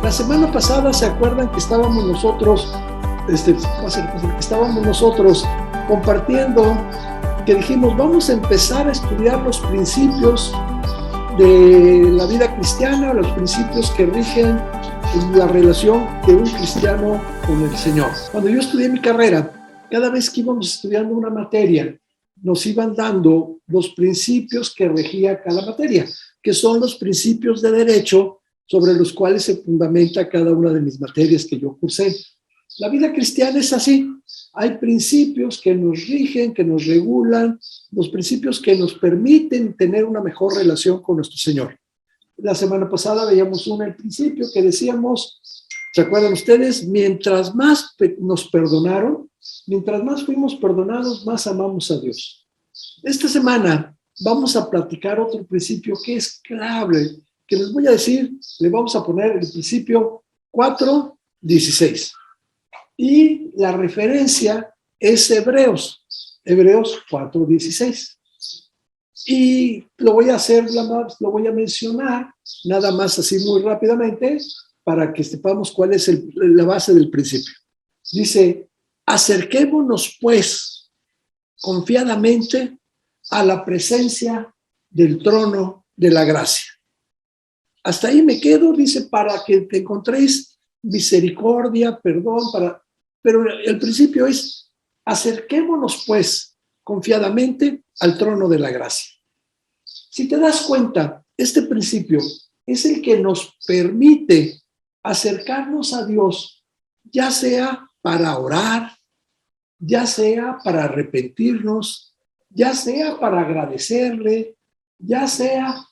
La semana pasada, ¿se acuerdan que estábamos nosotros, compartiendo, que dijimos, vamos a empezar a estudiar los principios de la vida cristiana, los principios que rigen la relación de un cristiano con el Señor? Cuando yo estudié mi carrera, cada vez que íbamos estudiando una materia, nos iban dando los principios que regía cada materia, que son los principios de derecho sobre los cuales se fundamenta cada una de mis materias que yo cursé. La vida cristiana es así. Hay principios que nos rigen, que nos regulan, los principios que nos permiten tener una mejor relación con nuestro Señor. La semana pasada veíamos el principio que decíamos, ¿se acuerdan ustedes? Mientras más nos perdonaron, mientras más fuimos perdonados, más amamos a Dios. Esta semana vamos a platicar otro principio que es clave, que les voy a decir, le vamos a poner el principio 4:16. Y la referencia es Hebreos 4:16. Y lo voy a mencionar nada más así muy rápidamente para que sepamos cuál es la base del principio. Dice, acerquémonos pues confiadamente a la presencia del trono de la gracia. Hasta ahí me quedo, dice, para que te encontréis misericordia, perdón, pero el principio es, acerquémonos pues confiadamente al trono de la gracia. Si te das cuenta, este principio es el que nos permite acercarnos a Dios, ya sea para orar, ya sea para arrepentirnos, ya sea para agradecerle, ya sea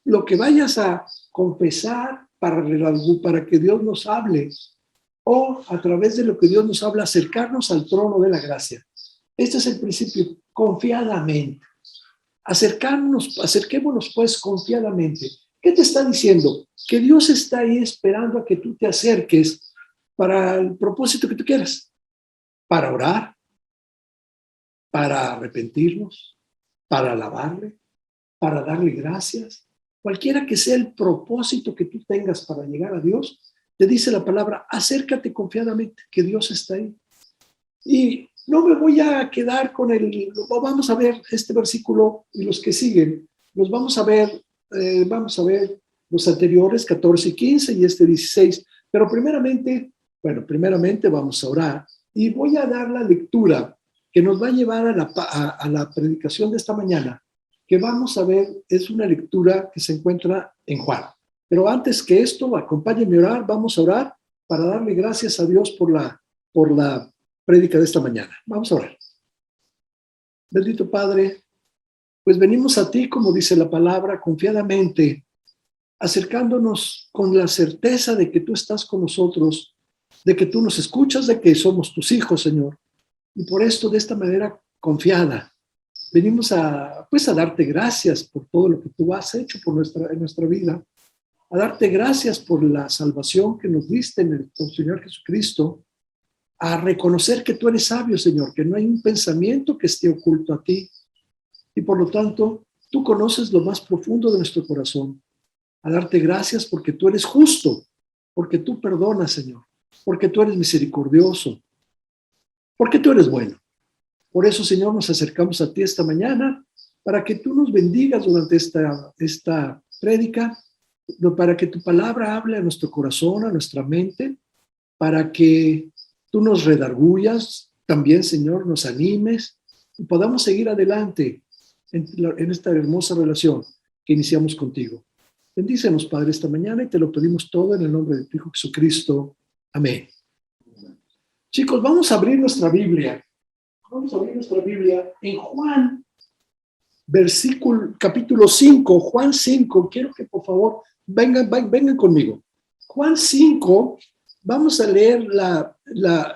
lo que vayas a confesar para que Dios nos hable, o a través de lo que Dios nos habla, acercarnos al trono de la gracia. Este es el principio, confiadamente. Acerquémonos pues confiadamente. ¿Qué te está diciendo? Que Dios está ahí esperando a que tú te acerques para el propósito que tú quieras, para orar, para arrepentirnos, para alabarle, para darle gracias. Cualquiera que sea el propósito que tú tengas para llegar a Dios, te dice la palabra, acércate confiadamente, que Dios está ahí. Y no me voy a quedar vamos a ver este versículo y los que siguen, los vamos a ver los anteriores, 14 y 15 y este 16, pero primeramente vamos a orar y voy a dar la lectura que nos va a llevar a la predicación de esta mañana, que vamos a ver, es una lectura que se encuentra en Juan. Pero antes que esto, acompáñenme a orar, vamos a orar para darle gracias a Dios por la prédica de esta mañana. Vamos a orar. Bendito Padre, pues venimos a ti, como dice la palabra, confiadamente, acercándonos con la certeza de que tú estás con nosotros, de que tú nos escuchas, de que somos tus hijos, Señor. Y por esto, de esta manera confiada, venimos a darte gracias por todo lo que tú has hecho en nuestra vida, a darte gracias por la salvación que nos diste en el Señor Jesucristo, a reconocer que tú eres sabio, Señor, que no hay un pensamiento que esté oculto a ti, y por lo tanto, tú conoces lo más profundo de nuestro corazón, a darte gracias porque tú eres justo, porque tú perdonas, Señor, porque tú eres misericordioso, porque tú eres bueno. Por eso, Señor, nos acercamos a ti esta mañana para que tú nos bendigas durante esta prédica, para que tu palabra hable a nuestro corazón, a nuestra mente, para que tú nos redarguyas, también, Señor, nos animes y podamos seguir adelante en esta hermosa relación que iniciamos contigo. Bendícenos, Padre, esta mañana y te lo pedimos todo en el nombre de tu Hijo Jesucristo. Amén. Chicos, vamos a abrir nuestra Biblia. Vamos a abrir nuestra Biblia en Juan, capítulo 5, Juan 5. Quiero que por favor vengan conmigo. Juan 5, vamos a leer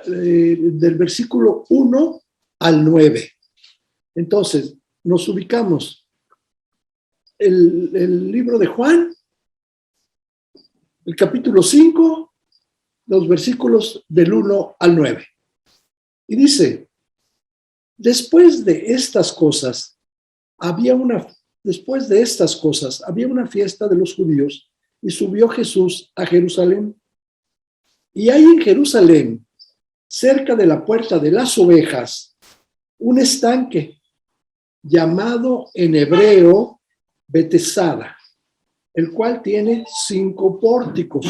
del versículo 1 al 9. Entonces, nos ubicamos. El libro de Juan, el capítulo 5, los versículos del 1 al 9. Y dice, después de estas cosas había una fiesta de los judíos y subió Jesús a Jerusalén. Y hay en Jerusalén, cerca de la puerta de las ovejas, un estanque llamado en hebreo Betesada, el cual tiene 5 pórticos.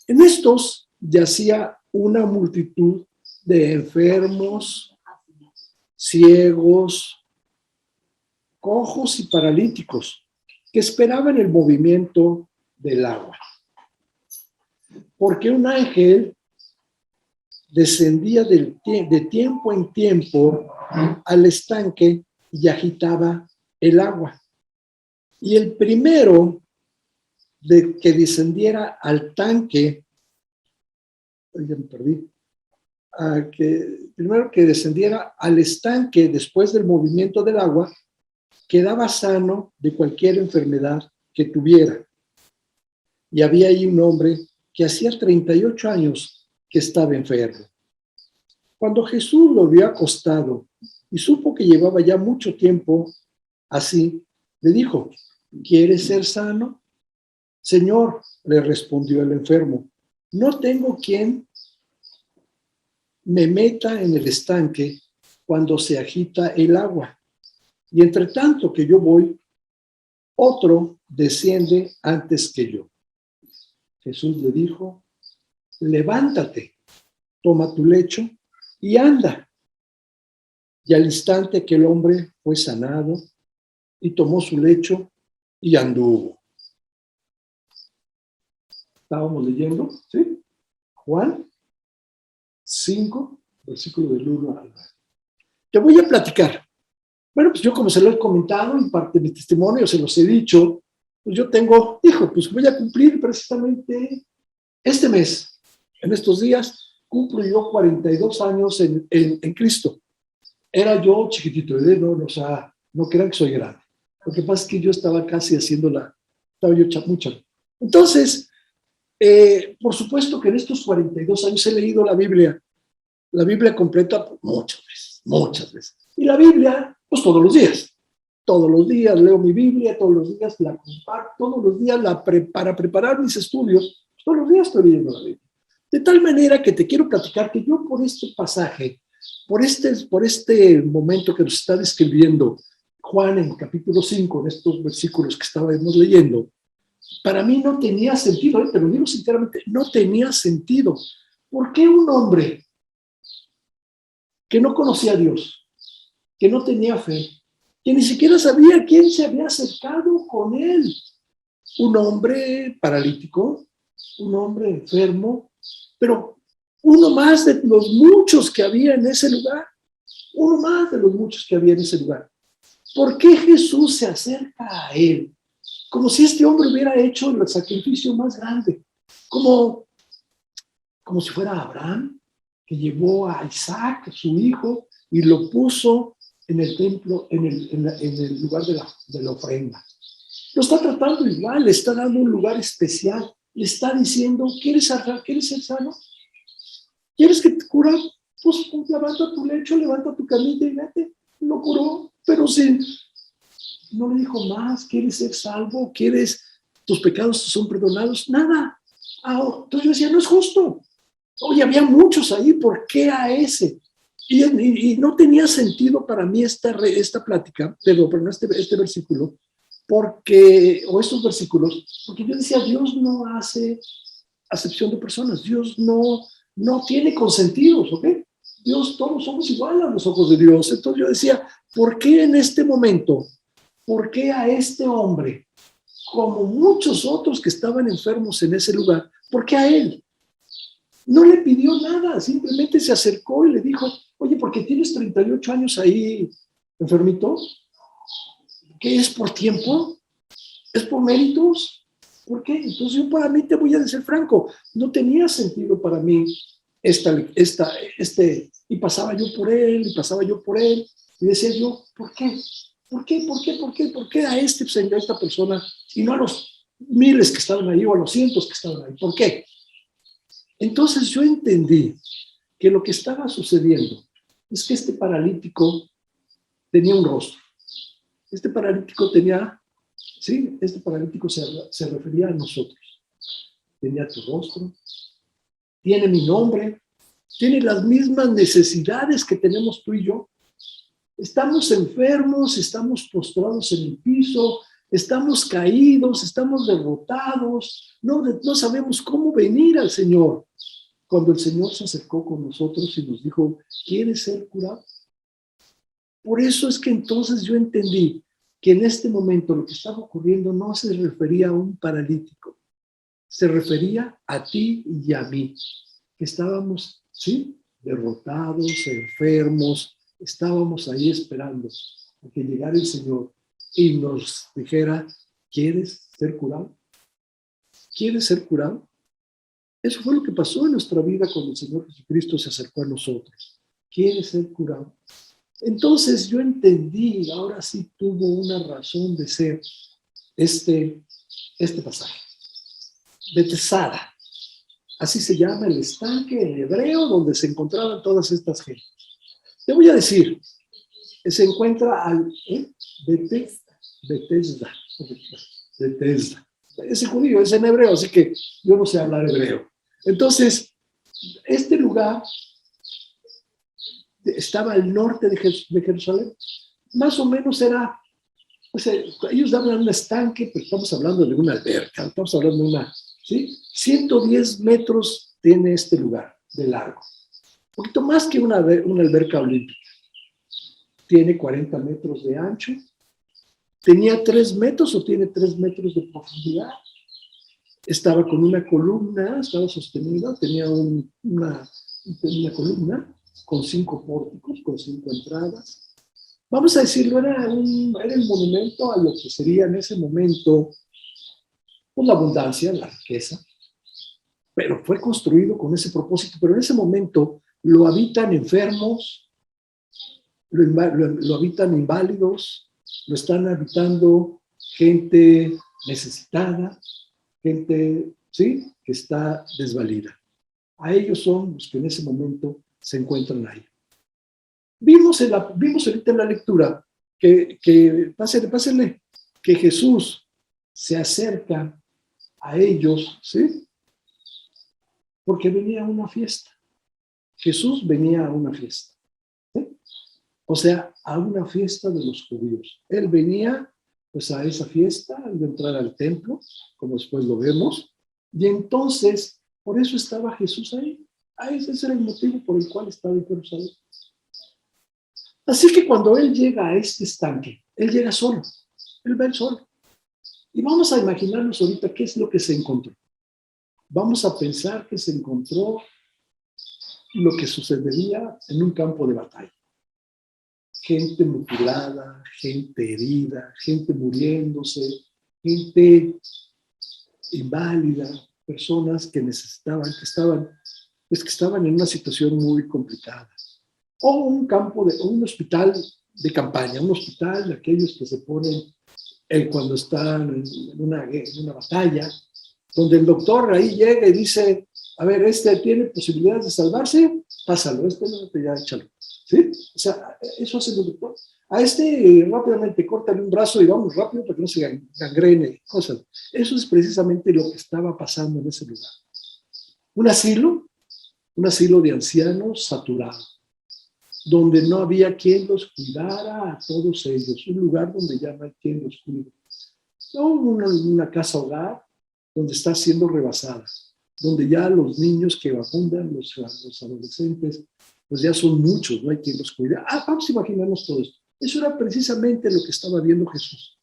En estos yacía una multitud de enfermos, ciegos, cojos y paralíticos que esperaban el movimiento del agua. Porque un ángel descendía de tiempo en tiempo al estanque y agitaba el agua. Y el primero de que descendiera al tanque, ya me perdí, primero que descendiera al estanque después del movimiento del agua, quedaba sano de cualquier enfermedad que tuviera. Y había ahí un hombre que hacía 38 años que estaba enfermo. Cuando Jesús lo vio acostado y supo que llevaba ya mucho tiempo así, le dijo: ¿quieres ser sano? Señor, le respondió el enfermo, no tengo quien me meta en el estanque cuando se agita el agua. Y entre tanto que yo voy, otro desciende antes que yo. Jesús le dijo: levántate, toma tu lecho y anda. Y al instante que el hombre fue sanado y tomó su lecho y anduvo. Estábamos leyendo, ¿sí? Juan 5, versículo del 1 al 9. Te voy a platicar. Bueno, pues yo, como se lo he comentado en parte de mi testimonio, se los he dicho, pues yo tengo, pues voy a cumplir precisamente este mes, en estos días, cumplo yo 42 años en Cristo. Era yo chiquitito, o sea, no crean que soy grande. Lo que pasa es que yo estaba casi estaba yo mucho. Entonces, por supuesto que en estos 42 años he leído la Biblia completa muchas veces. Y la Biblia, pues todos los días leo mi Biblia, todos los días la comparto, todos los días para preparar mis estudios, pues todos los días estoy leyendo la Biblia. De tal manera que te quiero platicar que yo por este pasaje, por este momento que nos está describiendo Juan en capítulo 5, en estos versículos que estábamos leyendo, para mí no tenía sentido, te lo digo sinceramente, no tenía sentido. ¿Por qué un hombre que no conocía a Dios, que no tenía fe, que ni siquiera sabía quién se había acercado con él, un hombre paralítico, un hombre enfermo, pero uno más de los muchos que había en ese lugar, ¿por qué Jesús se acerca a él? Como si este hombre hubiera hecho el sacrificio más grande, como si fuera Abraham, que llevó a Isaac, su hijo, y lo puso en el templo, en el lugar de la ofrenda. Lo está tratando igual, le está dando un lugar especial, le está diciendo: ¿quieres ser sano? ¿Quieres que te cure? Pues levanta tu lecho, levanta tu camilla y vete. Lo curó, pero no le dijo más. ¿Quieres ser salvo? ¿Tus pecados son perdonados? Nada. Entonces yo decía: no es justo. Oye, había muchos ahí, ¿por qué a ese? Y no tenía sentido para mí esta plática, pero este versículo, o estos versículos, porque yo decía: Dios no hace acepción de personas, Dios no tiene consentidos, ¿ok? Dios, todos somos iguales a los ojos de Dios. Entonces yo decía: ¿por qué en este momento? ¿Por qué a este hombre, como muchos otros que estaban enfermos en ese lugar, por qué a él? No le pidió nada, simplemente se acercó y le dijo: oye, ¿por qué tienes 38 años ahí enfermito? ¿Qué es por tiempo? ¿Es por méritos? ¿Por qué? Entonces yo, para mí, te voy a decir franco, no tenía sentido para mí y pasaba yo por él, y decía yo: ¿por qué? ¿Por qué a esta persona y no a los miles que estaban ahí o a los cientos que estaban ahí? ¿Por qué? Entonces yo entendí que lo que estaba sucediendo es que este paralítico tenía un rostro. Este paralítico tenía Sí, este paralítico se refería a nosotros. Tenía tu rostro, tiene mi nombre, tiene las mismas necesidades que tenemos tú y yo. Estamos enfermos, estamos postrados en el piso, estamos caídos, estamos derrotados, no sabemos cómo venir al Señor. Cuando el Señor se acercó con nosotros y nos dijo, ¿quieres ser curado? Por eso es que entonces yo entendí que en este momento lo que estaba ocurriendo no se refería a un paralítico, se refería a ti y a mí, que estábamos, ¿sí?, derrotados, enfermos, estábamos ahí esperando a que llegara el Señor y nos dijera, ¿quieres ser curado? ¿Quieres ser curado? Eso fue lo que pasó en nuestra vida cuando el Señor Jesucristo se acercó a nosotros. ¿Quieres ser curado? Entonces yo entendí, ahora sí tuvo una razón de ser este pasaje. Bethesda, así se llama el estanque en hebreo donde se encontraban todas estas gentes. Te voy a decir, se encuentra al Bethesda. Ese judío es en hebreo, así que yo no sé hablar hebreo. Entonces, este lugar estaba al norte de Jerusalén. Más o menos era, pues, ellos daban un estanque, pero estamos hablando de una alberca, estamos hablando de una, ¿sí? 110 metros tiene este lugar de largo. Un poquito más que una alberca olímpica. Tiene 40 metros de ancho. ¿Tenía 3 metros o tiene 3 metros de profundidad? Estaba con una columna, estaba sostenido, tenía una columna con 5 pórticos, con 5 entradas. Vamos a decirlo, era el monumento a lo que sería en ese momento pues, la abundancia, la riqueza, pero fue construido con ese propósito, pero en ese momento lo habitan enfermos, lo habitan inválidos, lo están habitando gente necesitada, gente, ¿sí?, que está desvalida. A ellos son los que en ese momento se encuentran ahí. Vimos ahorita en la lectura pásenle, que Jesús se acerca a ellos, ¿sí?, porque venía a una fiesta. Jesús venía a una fiesta, ¿sí? O sea, a una fiesta de los judíos. Él venía pues a esa fiesta, al entrar al templo, como después lo vemos, y entonces, por eso estaba Jesús ahí. Ese era el motivo por el cual estaba en Jerusalén. Así que cuando él llega a este estanque, él llega solo, él va él solo. Y vamos a imaginarnos ahorita qué es lo que se encontró. Vamos a pensar que se encontró lo que sucedería en un campo de batalla. Gente mutilada, gente herida, gente muriéndose, gente inválida, personas que necesitaban, que estaban en una situación muy complicada. O un hospital de campaña, un hospital de aquellos que se ponen cuando están en una batalla, donde el doctor ahí llega y dice, a ver, tiene posibilidades de salvarse, pásalo, no, ya échalo. ¿Sí? O sea, eso hace el doctor. Rápidamente córtale un brazo y vamos rápido para que no se gangrene, cosas. Eso es precisamente lo que estaba pasando en ese lugar. Un asilo de ancianos saturado, donde no había quien los cuidara a todos ellos, un lugar donde ya no hay quien los cuide. No, una casa hogar donde está siendo rebasada, donde ya los niños que abundan, los adolescentes, pues ya son muchos, no hay quien los cuide. Vamos a imaginarnos todo esto. Eso era precisamente lo que estaba viendo Jesús,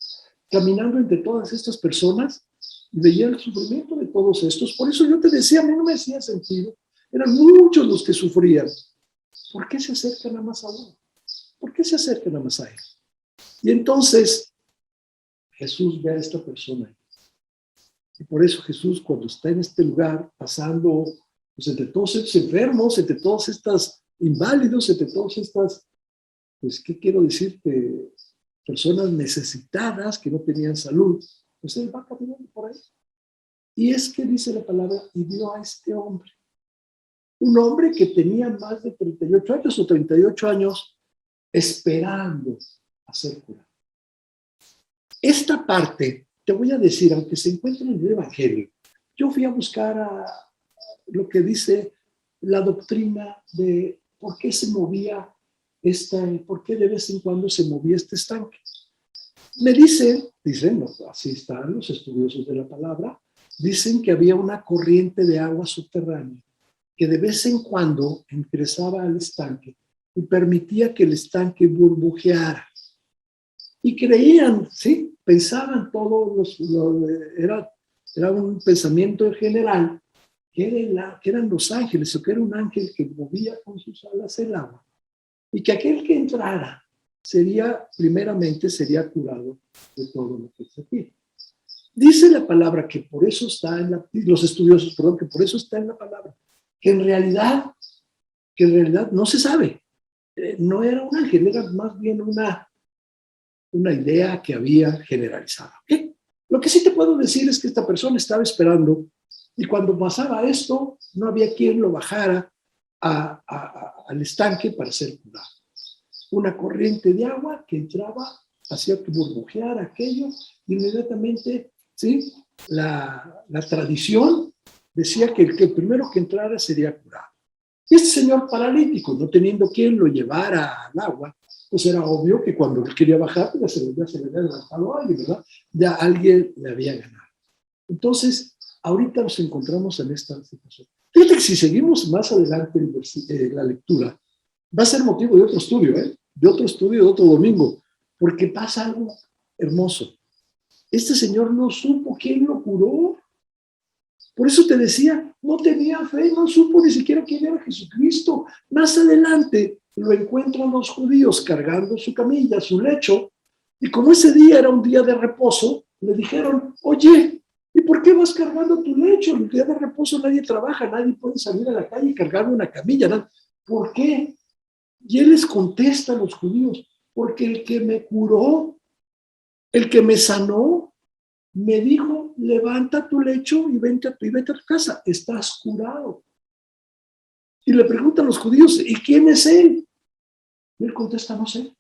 caminando entre todas estas personas y veía el sufrimiento de todos estos. Por eso yo te decía, a mí no me hacía sentido, eran muchos los que sufrían. ¿Por qué se acercan a más a uno? ¿Por qué se acercan a más a él? Y entonces Jesús ve a esta persona. Y por eso Jesús, cuando está en este lugar, pasando pues, entre todos estos enfermos, entre todas estas inválidos, entre todas estas, pues, ¿qué quiero decirte? Personas necesitadas que no tenían salud, pues él va caminando por ahí. Y es que dice la palabra, y vio a este hombre. Un hombre que tenía más de 38 años o 38 años esperando a ser curado. Esta parte te voy a decir, aunque se encuentra en el Evangelio, yo fui a buscar lo que dice la doctrina de por qué se movía por qué de vez en cuando se movía este estanque. Me dicen, no, así están los estudiosos de la palabra, dicen que había una corriente de agua subterránea que de vez en cuando ingresaba al estanque y permitía que el estanque burbujeara. Y creían, ¿sí? Pensaban era un pensamiento en general, que eran los ángeles, o que era un ángel que movía con sus alas el agua, y que aquel que entrara primeramente sería curado de todo lo que sentía. Dice la palabra que por eso está los estudiosos, perdón, que por eso está en la palabra, que en realidad no se sabe, no era un ángel, era más bien una idea que había generalizada. ¿Okay? Lo que sí te puedo decir es que esta persona estaba esperando y cuando pasaba esto, no había quien lo bajara al estanque para ser curado. Una corriente de agua que entraba, hacía que burbujeara aquello, inmediatamente, ¿sí? La tradición decía que el primero que entrara sería curado. Y este señor paralítico, no teniendo quien lo llevara al agua, pues era obvio que cuando él quería bajar, ya se le había levantado a alguien, ¿verdad? Ya alguien le había ganado. Entonces, ahorita nos encontramos en esta situación. Fíjate que si seguimos más adelante la lectura, va a ser motivo de otro estudio, de otro domingo, porque pasa algo hermoso. Este señor no supo quién lo curó. Por eso te decía, no tenía fe, no supo ni siquiera quién era Jesucristo. Más adelante lo encuentran los judíos cargando su camilla, su lecho, y como ese día era un día de reposo, le dijeron, oye, ¿y por qué vas cargando tu lecho? El día de reposo nadie trabaja, nadie puede salir a la calle y cargar una camilla. ¿Por qué? Y él les contesta a los judíos, porque el que me curó, el que me sanó, me dijo, levanta tu lecho y vete a tu casa, estás curado. Y le preguntan los judíos, ¿y quién es él? Y él contesta, no sé.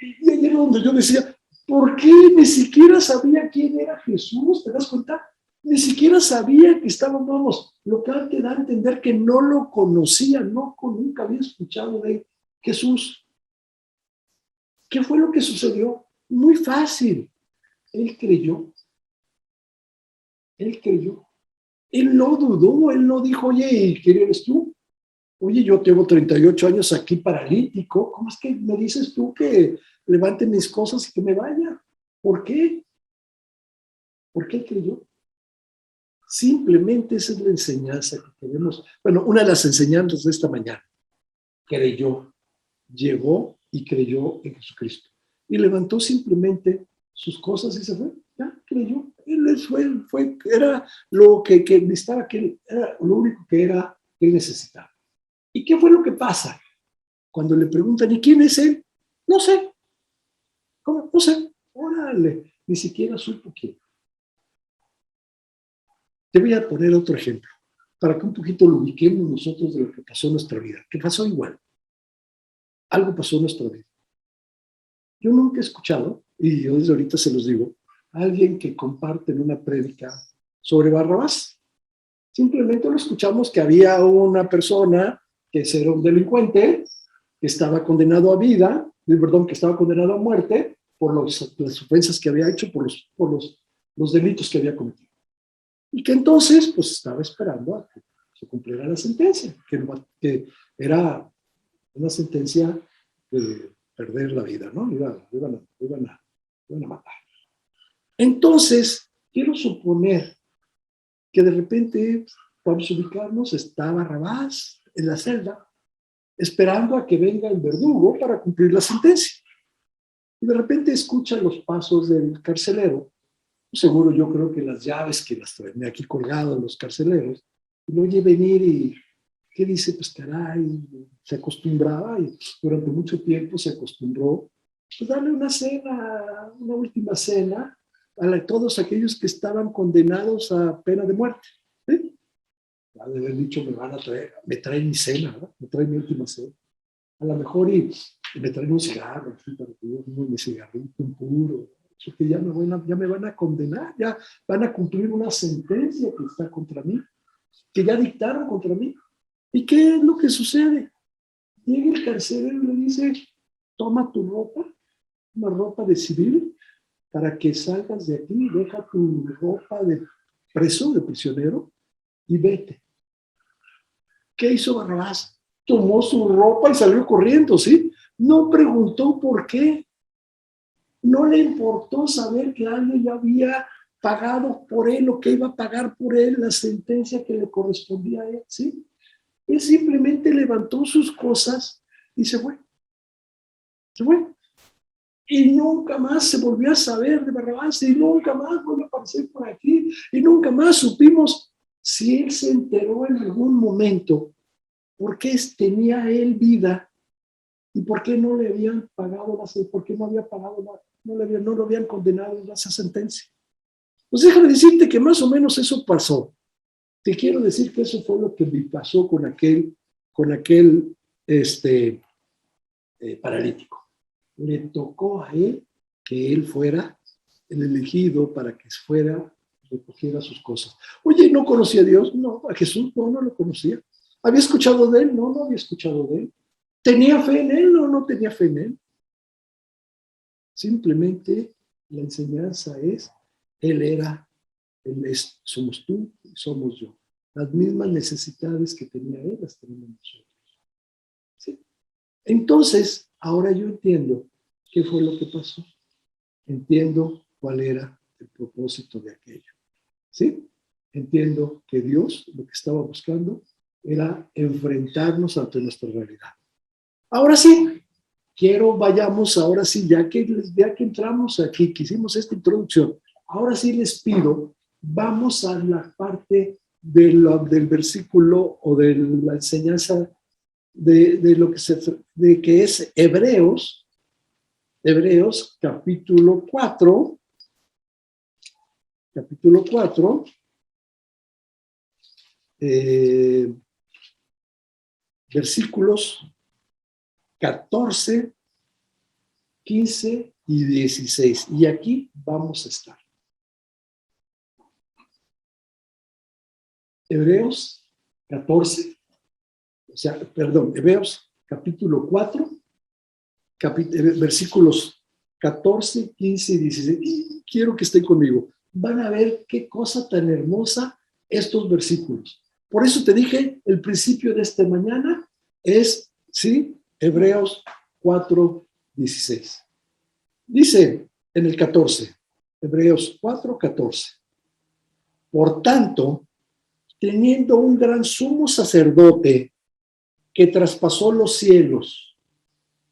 Y ahí era donde yo decía, ¿por qué ni siquiera sabía quién era Jesús? ¿Te das cuenta? Ni siquiera sabía que estábamos, lo que te da a entender que no lo conocía, nunca había escuchado de Jesús. ¿Qué fue lo que sucedió? Muy fácil. Él creyó. Él creyó. Él no dudó, él no dijo, oye, ¿quién eres tú? Oye, yo tengo 38 años aquí paralítico, ¿cómo es que me dices tú que levante mis cosas y que me vaya? ¿Por qué? ¿Por qué creyó? Simplemente esa es la enseñanza que tenemos. Bueno, una de las enseñanzas de esta mañana. Creyó, llegó y creyó en Jesucristo. Y levantó simplemente sus cosas y se fue. Ya, creyó. Él era lo que necesitaba, era lo único que él necesitaba. ¿Y qué fue lo que pasa? Cuando le preguntan, ¿y quién es él? No sé. ¿Cómo? No sé. Órale, ni siquiera supo quién. Te voy a poner otro ejemplo, para que un poquito lo ubiquemos nosotros de lo que pasó en nuestra vida, que pasó igual. Algo pasó en nuestra vida. Yo nunca he escuchado, y yo desde ahorita se los digo, a alguien que comparte en una prédica sobre Barrabás. Simplemente lo escuchamos que había una persona que era un delincuente, que estaba condenado a vida, perdón, que estaba condenado a muerte por las ofensas que había hecho, por los delitos que había cometido. Y que entonces, pues estaba esperando a que se cumpliera la sentencia, que era una sentencia de perder la vida, ¿no? Iban a matar. Entonces, quiero suponer que de repente, vamos a ubicarnos, está Barrabás en la celda, esperando a que venga el verdugo para cumplir la sentencia. Y de repente escucha los pasos del carcelero, seguro yo creo que las llaves que las traen aquí colgadas los carceleros, y lo oye venir y, ¿qué dice? Pues caray, se acostumbraba y durante mucho tiempo se acostumbró pues darle una cena, una última cena a todos aquellos que estaban condenados a pena de muerte. ¿Sí? Ya de haber dicho, me traen mi cena, ¿verdad? Me traen mi última cena. A lo mejor y me traen un cigarro, así, para que yo fume mi cigarrito, un puro, porque ya me van a condenar, ya van a cumplir una sentencia que está contra mí, que ya dictaron contra mí. ¿Y qué es lo que sucede? Llega el carcelero y le dice, toma tu ropa, una ropa de civil, para que salgas de aquí, deja tu ropa de preso, de prisionero, y vete. ¿Qué hizo Barrabás? Tomó su ropa y salió corriendo, ¿sí? No preguntó por qué. No le importó saber que alguien ya había pagado por él o que iba a pagar por él la sentencia que le correspondía a él, ¿sí? Él simplemente levantó sus cosas y se fue. Se fue. Y nunca más se volvió a saber de Barrabás y nunca más volvió a aparecer por aquí y nunca más supimos si él se enteró en algún momento por qué tenía él vida y por qué no le habían pagado por qué no había pagado no lo habían condenado en esa sentencia. Pues déjame decirte que más o menos eso pasó. Te quiero decir que eso fue lo que me pasó con aquel paralítico. Le tocó a él que él fuera el elegido para que fuera, recogiera sus cosas. Oye, ¿no conocía a Dios? No, a Jesús no lo conocía. ¿Había escuchado de él? No había escuchado de él. ¿Tenía fe en él? No tenía fe en él. Simplemente la enseñanza es, él es, somos tú y somos yo. Las mismas necesidades que tenía él las tenemos nosotros. ¿Sí? Entonces, ahora yo entiendo qué fue lo que pasó. Entiendo cuál era el propósito de aquello. ¿Sí? Entiendo que Dios lo que estaba buscando era enfrentarnos ante nuestra realidad. Ahora sí, vayamos, ahora sí, ya que entramos aquí, que hicimos esta introducción, ahora sí les pido, vamos a la parte del versículo o de la enseñanza de lo que es Hebreos capítulo 4, versículos 14, 15 y 16. Y aquí vamos a estar. Hebreos 14, Hebreos capítulo 4, versículos 14, 15 y 16. Y quiero que estén conmigo. Van a ver qué cosa tan hermosa estos versículos. Por eso te dije, el principio de esta mañana es, ¿sí? Hebreos 4, 16. Dice en el 14, Hebreos 4, 14. Por tanto, teniendo un gran sumo sacerdote que traspasó los cielos,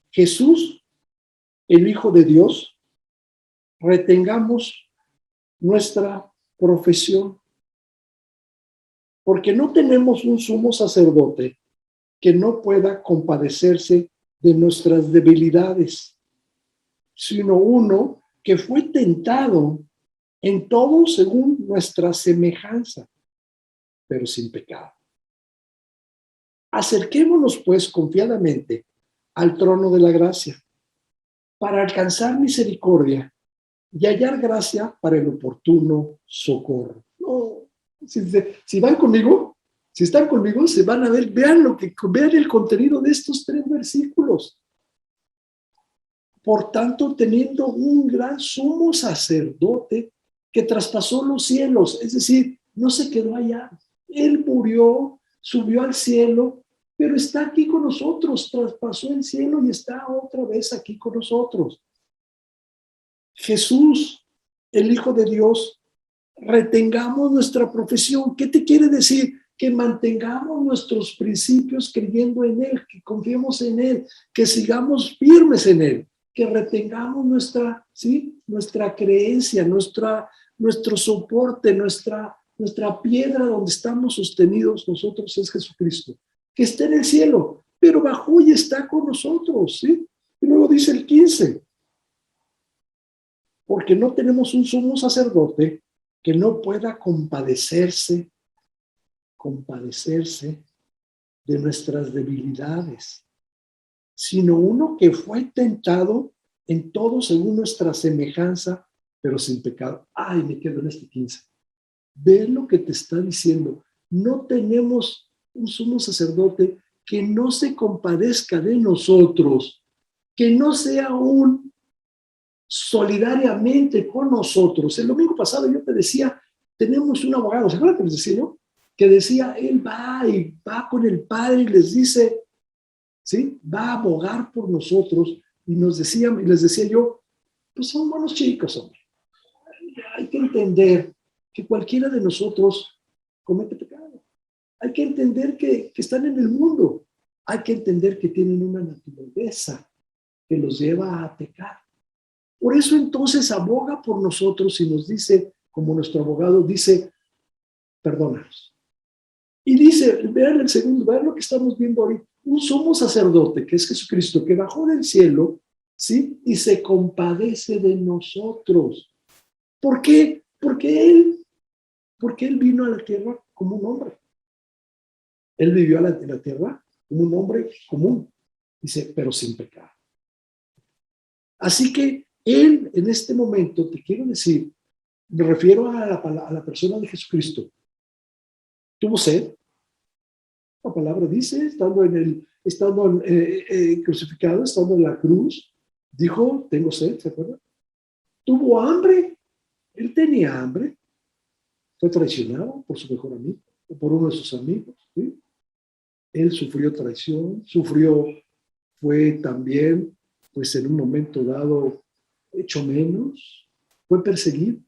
Jesús, el Hijo de Dios, retengamos nuestra profesión, porque no tenemos un sumo sacerdote que no pueda compadecerse de nuestras debilidades, sino uno que fue tentado en todo según nuestra semejanza, pero sin pecado. Acerquémonos pues confiadamente al trono de la gracia para alcanzar misericordia y hallar gracia para el oportuno socorro. No, si van conmigo, si están conmigo, se van a ver, vean el contenido de estos 3 versículos. Por tanto, teniendo un gran sumo sacerdote que traspasó los cielos, es decir, no se quedó allá. Él murió, subió al cielo, pero está aquí con nosotros, traspasó el cielo y está otra vez aquí con nosotros. Jesús, el Hijo de Dios, retengamos nuestra profesión. ¿Qué te quiere decir? Que mantengamos nuestros principios creyendo en Él, que confiemos en Él, que sigamos firmes en Él, que retengamos nuestra creencia, nuestro soporte, nuestra piedra donde estamos sostenidos nosotros es Jesucristo, que está en el cielo, pero bajó y está con nosotros, ¿sí? Y luego dice el 15, porque no tenemos un sumo sacerdote que no pueda compadecerse de nuestras debilidades, sino uno que fue tentado en todo según nuestra semejanza, pero sin pecado. Ay, me quedo en este 15. Ve lo que te está diciendo. No tenemos un sumo sacerdote que no se compadezca de nosotros, que no sea un solidariamente con nosotros. El domingo pasado yo te decía, tenemos un abogado, ¿se acuerdan que les decía yo? Que decía, él va y va con el Padre y les dice, ¿sí? Va a abogar por nosotros y les decía yo, pues son buenos chicos, hombre. Hay que entender que cualquiera de nosotros comete pecado. Hay que entender que están en el mundo. Hay que entender que tienen una naturaleza que los lleva a pecar. Por eso entonces aboga por nosotros y nos dice, como nuestro abogado dice, perdónanos. Y dice, vean el segundo, vean lo que estamos viendo ahorita, un sumo sacerdote, que es Jesucristo, que bajó del cielo, ¿sí? Y se compadece de nosotros. ¿Por qué? Porque él vino a la tierra como un hombre. Él vivió en la tierra como un hombre común, dice, pero sin pecado. Así que él, en este momento, te quiero decir, me refiero a la persona de Jesucristo. ¿Tuvo sed? La palabra dice, estando crucificado, estando en la cruz, dijo, tengo sed, ¿se acuerdan? ¿Tuvo hambre? Él tenía hambre. Fue traicionado por su mejor amigo, o por uno de sus amigos, ¿sí? Él sufrió traición, fue también, pues en un momento dado, hecho menos, fue perseguido.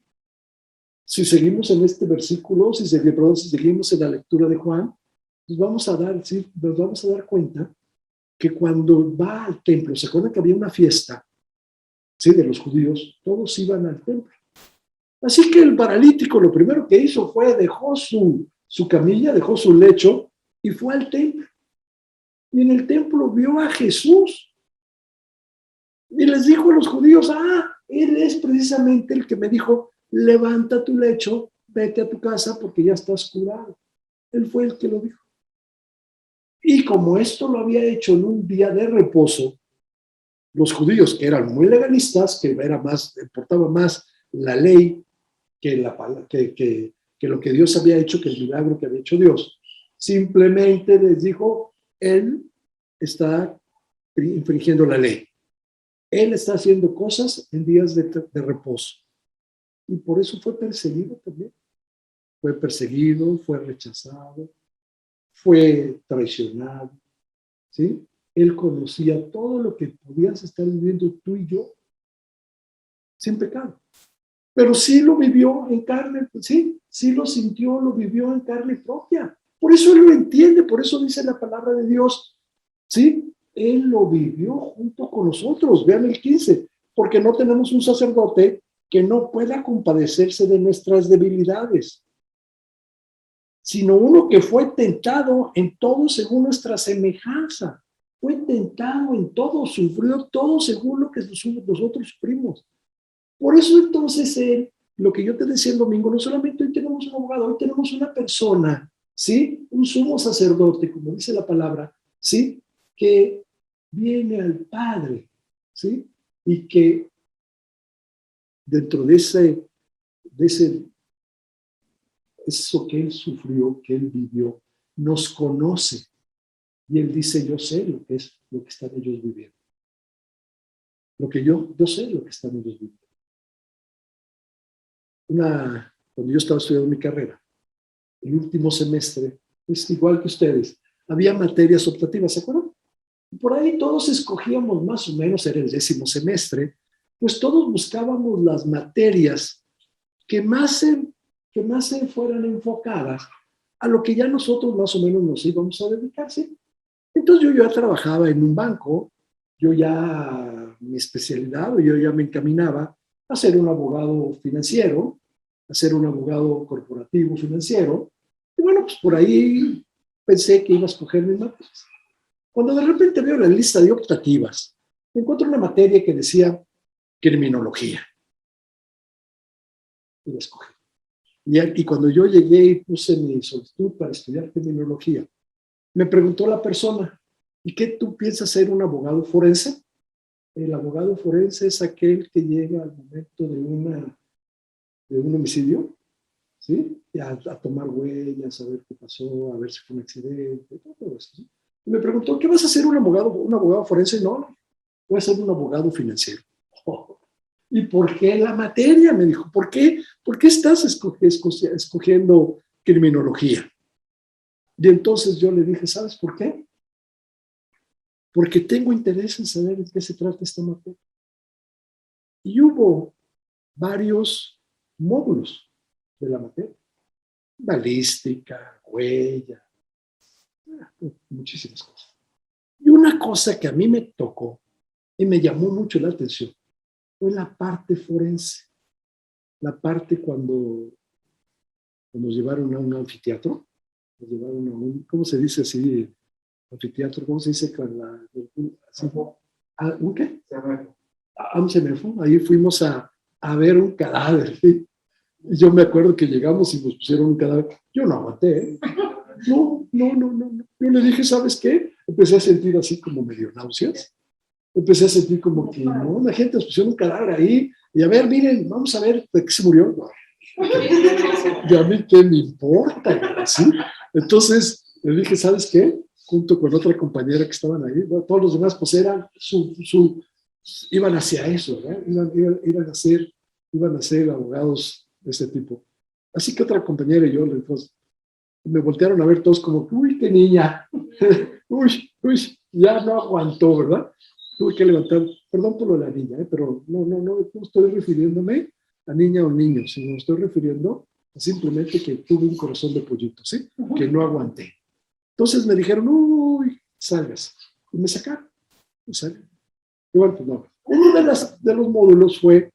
Si seguimos en este versículo, si seguimos en la lectura de Juan, nos vamos a dar cuenta que cuando va al templo, ¿se acuerdan que había una fiesta, sí, de los judíos? Todos iban al templo. Así que el paralítico lo primero que hizo fue dejó su camilla, dejó su lecho y fue al templo. Y en el templo vio a Jesús y les dijo a los judíos, él es precisamente el que me dijo, levanta tu lecho, vete a tu casa porque ya estás curado. Él fue el que lo dijo. Y como esto lo había hecho en un día de reposo, los judíos, que eran muy legalistas, que importaba más la ley que lo que Dios había hecho, que el milagro que había hecho Dios, simplemente les dijo, él está infringiendo la ley. Él está haciendo cosas en días de reposo. Y por eso fue perseguido también. Fue perseguido, fue rechazado, fue traicionado, ¿sí? Él conocía todo lo que podías estar viviendo tú y yo sin pecado. Pero sí lo vivió en carne, sí lo sintió, lo vivió en carne propia. Por eso él lo entiende, por eso dice la palabra de Dios, ¿sí? Él lo vivió junto con nosotros. Vean el 15, porque no tenemos un sacerdote que no pueda compadecerse de nuestras debilidades, sino uno que fue tentado en todo según nuestra semejanza. Fue tentado en todo, sufrió todo según lo que nosotros sufrimos. Por eso entonces lo que yo te decía el domingo, no solamente hoy tenemos un abogado, hoy tenemos una persona, ¿sí? Un sumo sacerdote, como dice la palabra, ¿sí? Que viene al Padre, ¿sí? Y que dentro de eso que él sufrió, que él vivió, nos conoce. Y él dice, yo sé lo que están ellos viviendo. Yo sé lo que están ellos viviendo. Cuando yo estaba estudiando mi carrera, el último semestre, pues igual que ustedes, había materias optativas, ¿se acuerdan? Por ahí todos escogíamos más o menos, era el 10º semestre, pues todos buscábamos las materias que más se fueran enfocadas a lo que ya nosotros más o menos nos íbamos a dedicar, ¿sí? Entonces yo ya trabajaba en un banco, mi especialidad, yo ya me encaminaba a ser un abogado financiero, a ser un abogado corporativo financiero, y bueno, pues por ahí pensé que iba a escoger mis materias. Cuando de repente veo la lista de optativas, encuentro una materia que decía criminología. Y la escogí. Y cuando yo llegué y puse mi solicitud para estudiar criminología, me preguntó la persona, ¿y qué tú piensas ser un abogado forense? El abogado forense es aquel que llega al momento de una de un homicidio, ¿sí? Y a tomar huellas, a ver qué pasó, a ver si fue un accidente, todo eso, ¿sí? Y me preguntó, ¿qué vas a hacer un abogado forense? No, no, voy a ser un abogado financiero. Oh, ¿y por qué la materia? Me dijo, ¿por qué estás escogiendo criminología? Y entonces yo le dije, ¿sabes por qué? Porque tengo interés en saber de qué se trata esta materia. Y hubo varios módulos de la materia. Balística, huella, muchísimas cosas. Y una cosa que a mí me tocó y me llamó mucho la atención fue la parte forense. La parte cuando nos llevaron a un anfiteatro, nos llevaron a un, ¿cómo se dice así? Anfiteatro, ¿cómo se dice? Así, ¿un qué? A un CEMEFO. Ahí fuimos a ver un cadáver. ¿Sí? Y yo me acuerdo que llegamos y nos pusieron un cadáver. Yo no aguanté, ¿eh? No. Yo le dije, ¿sabes qué? Empecé a sentir así como medio náuseas. Empecé a sentir como que, no, la gente nos pusieron un cadáver ahí. Y a ver, miren, vamos a ver de qué se murió. Y a mí qué me importa, ¿sí? Entonces le dije, ¿sabes qué? Junto con otra compañera que estaban ahí, bueno, todos los demás pues eran iban hacia eso, ¿verdad? Iban a ser abogados de ese tipo. Así que otra compañera y yo pues, me voltearon a ver todos como, uy, qué niña, uy, ya no aguantó, ¿verdad? Tuve que levantar, perdón por lo de la niña, pero no estoy refiriéndome a niña o niño, sino me estoy refiriendo a simplemente que tuve un corazón de pollito, ¿sí? Que no aguanté. Entonces me dijeron, uy, salgas. Y me sacaron. Y salí. Y bueno, pues no. Uno de los módulos fue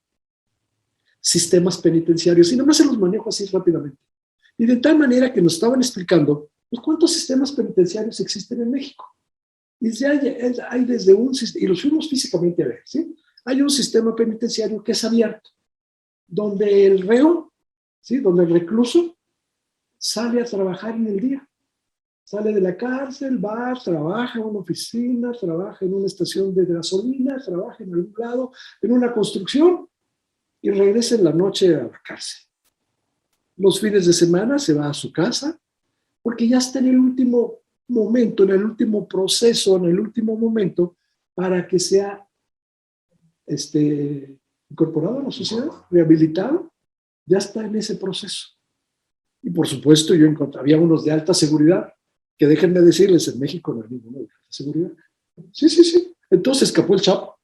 sistemas penitenciarios, y nomás se los manejo así rápidamente. Y de tal manera que nos estaban explicando, pues, cuántos sistemas penitenciarios existen en México. Y ya hay desde y los fuimos físicamente a ver, ¿sí? Hay un sistema penitenciario que es abierto, donde el reo, ¿sí? Donde el recluso sale a trabajar en el día. Sale de la cárcel, va, trabaja en una oficina, trabaja en una estación de gasolina, trabaja en algún lado, en una construcción, y regresa en la noche a la cárcel. Los fines de semana se va a su casa, porque ya está en el último momento, en el último proceso, en el último momento, para que sea incorporado a la sociedad, rehabilitado, ya está en ese proceso. Y por supuesto, había unos de alta seguridad, que déjenme decirles, en México no hay ninguno de alta seguridad. Sí. Entonces escapó el Chapo.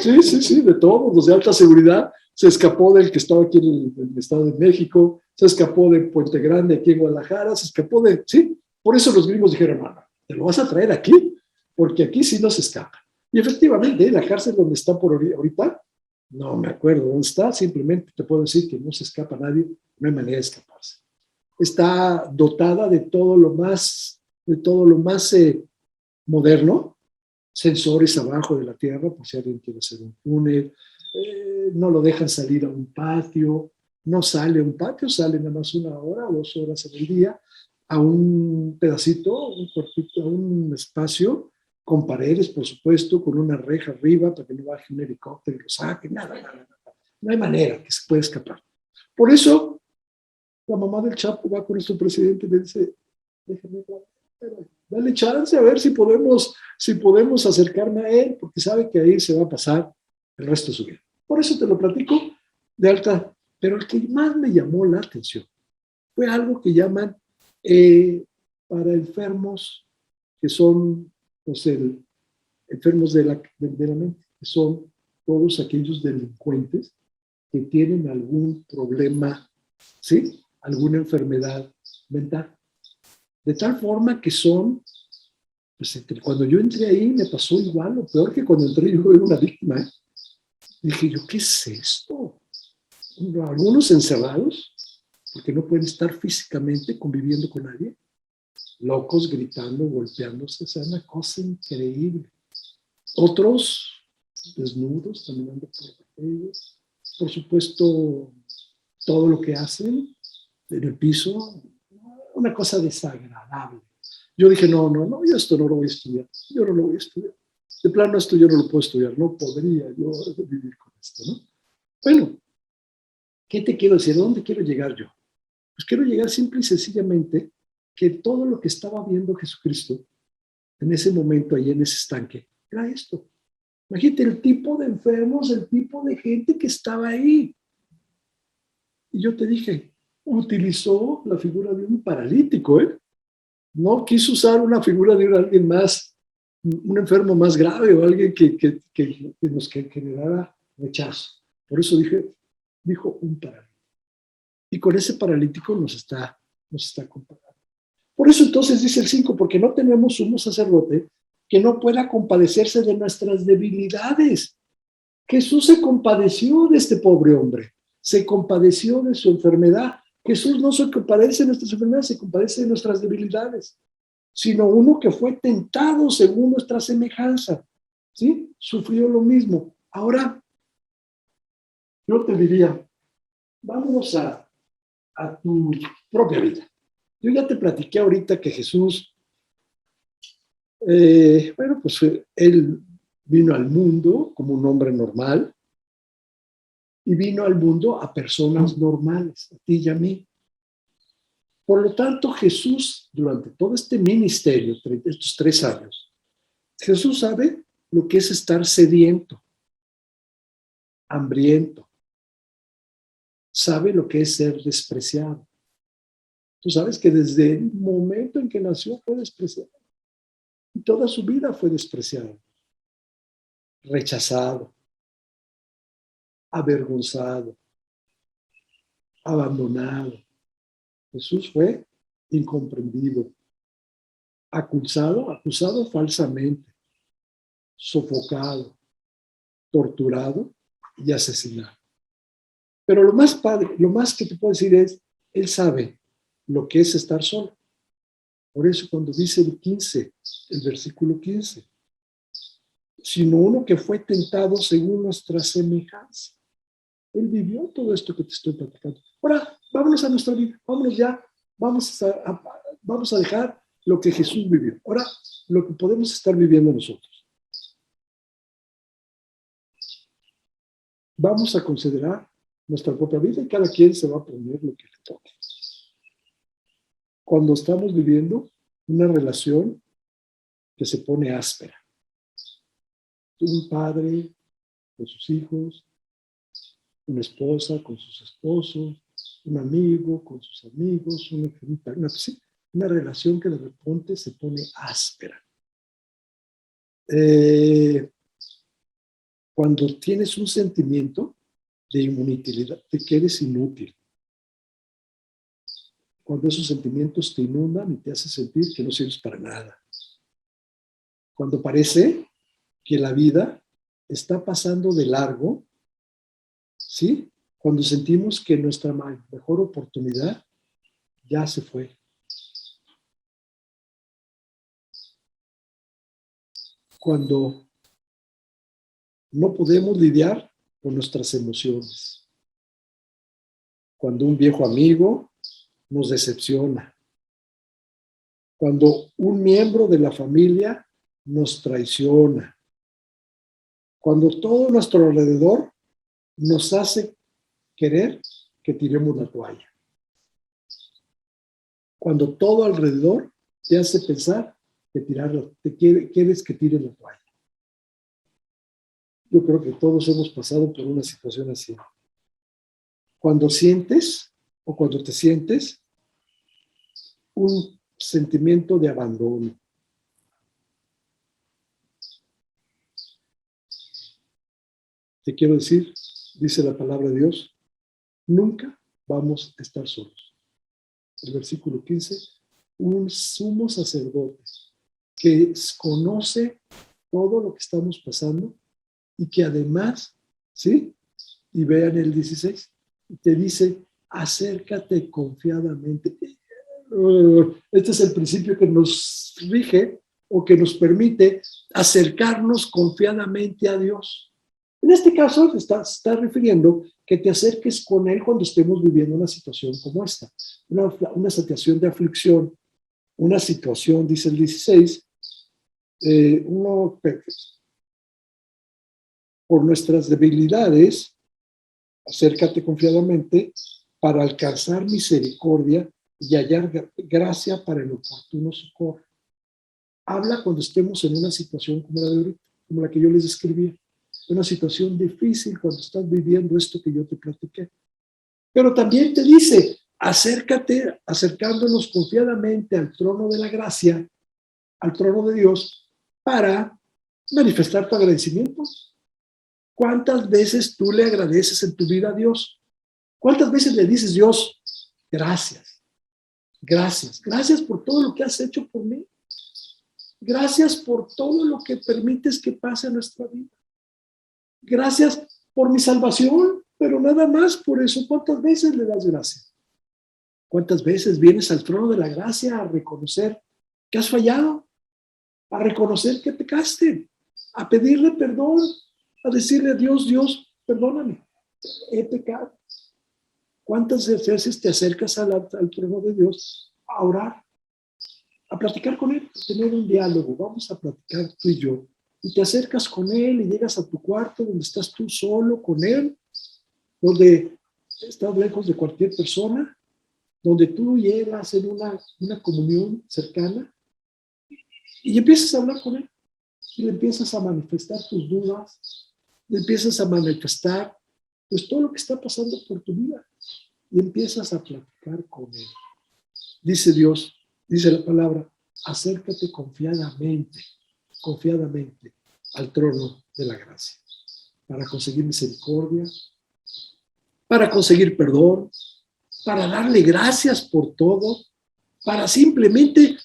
Sí, de todos los de alta seguridad. Se escapó del que estaba aquí en el Estado de México, se escapó de Puente Grande aquí en Guadalajara, se escapó sí. Por eso los gringos dijeron, no, te lo vas a traer aquí, porque aquí sí no se escapa. Y efectivamente, la cárcel donde está por ahorita, no me acuerdo dónde está, simplemente te puedo decir que no se escapa nadie, no hay manera de escaparse. Está dotada de todo lo más moderno, sensores abajo de la tierra, por si alguien quiere hacer un túnel, no lo dejan salir a un patio, no sale a un patio, sale nada más 1 hora o 2 horas en el día, a un pedacito, un cuartito, a un espacio con paredes, por supuesto, con una reja arriba para que no baje un helicóptero y lo saque, nada. No hay manera que se pueda escapar. Por eso, la mamá del Chapo va con nuestro presidente y le dice, déjame dale chance a ver si podemos acercarme a él, porque sabe que ahí se va a pasar el resto de su vida. Por eso te lo platico de alta, pero el que más me llamó la atención fue algo que llaman para enfermos que son, pues, enfermos de la mente, que son todos aquellos delincuentes que tienen algún problema, ¿sí? Alguna enfermedad mental. De tal forma que son, pues cuando yo entré ahí me pasó igual, o peor que cuando entré yo era una víctima. Dije yo, ¿qué es esto? Algunos encerrados, porque no pueden estar físicamente conviviendo con nadie, locos, gritando, golpeándose, o sea, una cosa increíble. Otros desnudos, caminando por ellos. Por supuesto, todo lo que hacen en el piso, una cosa desagradable. Yo dije, no, yo esto no lo voy a estudiar, yo no lo voy a estudiar. De plano esto yo no lo puedo estudiar, no podría yo vivir con esto, ¿no? Bueno, ¿Qué te quiero decir? ¿A dónde quiero llegar yo? Pues quiero llegar simple y sencillamente que todo lo que estaba viendo Jesucristo en ese momento, ahí en ese estanque, era esto. Imagínate el tipo de enfermos, el tipo de gente que estaba ahí. Y yo te dije, utilizó la figura de un paralítico, ¿eh? No quiso usar una figura de alguien más, un enfermo más grave o alguien que nos generara rechazo. Por eso dijo un paralítico. Y con ese paralítico nos está comparando. Por eso entonces dice el 5, porque no tenemos sumo sacerdote que no pueda compadecerse de nuestras debilidades. Jesús se compadeció de este pobre hombre, se compadeció de su enfermedad. Jesús no se compadece de nuestras enfermedades, se compadece de nuestras debilidades, sino uno que fue tentado según nuestra semejanza, ¿sí? Sufrió lo mismo. Ahora, yo te diría, vámonos a tu propia vida. Yo ya te platiqué ahorita que Jesús, bueno, pues él vino al mundo como un hombre normal y vino al mundo a personas normales, a ti y a mí. Por lo tanto, Jesús, durante todo este ministerio, estos 3 años, Jesús sabe lo que es estar sediento, hambriento, sabe lo que es ser despreciado. Tú sabes que desde el momento en que nació fue despreciado. Y toda su vida fue despreciado, rechazado, avergonzado, abandonado. Jesús fue incomprendido, acusado falsamente, sofocado, torturado y asesinado. Pero lo más padre, lo más que te puedo decir es, él sabe lo que es estar solo. Por eso cuando dice el versículo 15, sino uno que fue tentado según nuestra semejanza. Él vivió todo esto que te estoy platicando. Ahora, vámonos a nuestra vida, vámonos ya, vamos a dejar lo que Jesús vivió. Ahora, lo que podemos estar viviendo nosotros. Vamos a considerar nuestra propia vida y cada quien se va a poner lo que le toque. Cuando estamos viviendo una relación que se pone áspera. Un padre con sus hijos, una esposa con sus esposos, un amigo con sus amigos, una relación que de repente se pone áspera. Cuando tienes un sentimiento de inutilidad, de que eres inútil. Cuando esos sentimientos te inundan y te hacen sentir que no sirves para nada. Cuando parece que la vida está pasando de largo, ¿sí? Cuando sentimos que nuestra mejor oportunidad ya se fue. Cuando no podemos lidiar con nuestras emociones. Cuando un viejo amigo nos decepciona. Cuando un miembro de la familia nos traiciona. Cuando todo nuestro alrededor nos hace querer que tiremos la toalla. Cuando todo alrededor te hace pensar que quieres que tires la toalla. Yo creo que todos hemos pasado por una situación así. Cuando sientes o cuando te sientes un sentimiento de abandono. Te quiero decir, dice la palabra de Dios, nunca vamos a estar solos. El versículo 15, un sumo sacerdote que conoce todo lo que estamos pasando y que además, ¿sí? Y vean el 16, te dice, acércate confiadamente. Este es el principio que nos rige o que nos permite acercarnos confiadamente a Dios. En este caso, está refiriendo que te acerques con Él cuando estemos viviendo una situación como esta, una situación de aflicción, una situación, dice el 16, por nuestras debilidades, Acércate confiadamente para alcanzar misericordia y hallar gracia para el oportuno socorro. Habla cuando estemos en una situación como la de ahorita, como la que yo les describí. Una situación difícil cuando estás viviendo esto que yo te platiqué. Pero también te dice, acércate, acercándonos confiadamente al trono de la gracia, al trono de Dios, para manifestar tu agradecimiento. ¿Cuántas veces tú le agradeces en tu vida a Dios? ¿Cuántas veces le dices, Dios, gracias, gracias, gracias por todo lo que has hecho por mí? Gracias por todo lo que permites que pase en nuestra vida. Gracias por mi salvación, pero nada más por eso. ¿Cuántas veces le das gracias? ¿Cuántas veces vienes al trono de la gracia a reconocer que has fallado? A reconocer que pecaste, a pedirle perdón, a decirle a Dios, Dios, perdóname, he pecado. ¿Cuántas veces te acercas al trono de Dios a orar, a platicar con Él, a tener un diálogo? Vamos a platicar tú y yo. Y te acercas con Él y llegas a tu cuarto donde estás tú solo con Él, donde estás lejos de cualquier persona, donde tú llegas en una comunión cercana y empiezas a hablar con Él. Y le empiezas a manifestar tus dudas, le empiezas a manifestar pues todo lo que está pasando por tu vida y empiezas a platicar con Él. Dice Dios, dice la palabra, acércate confiadamente al trono de la gracia para conseguir misericordia, para conseguir perdón, para darle gracias por todo, para simplemente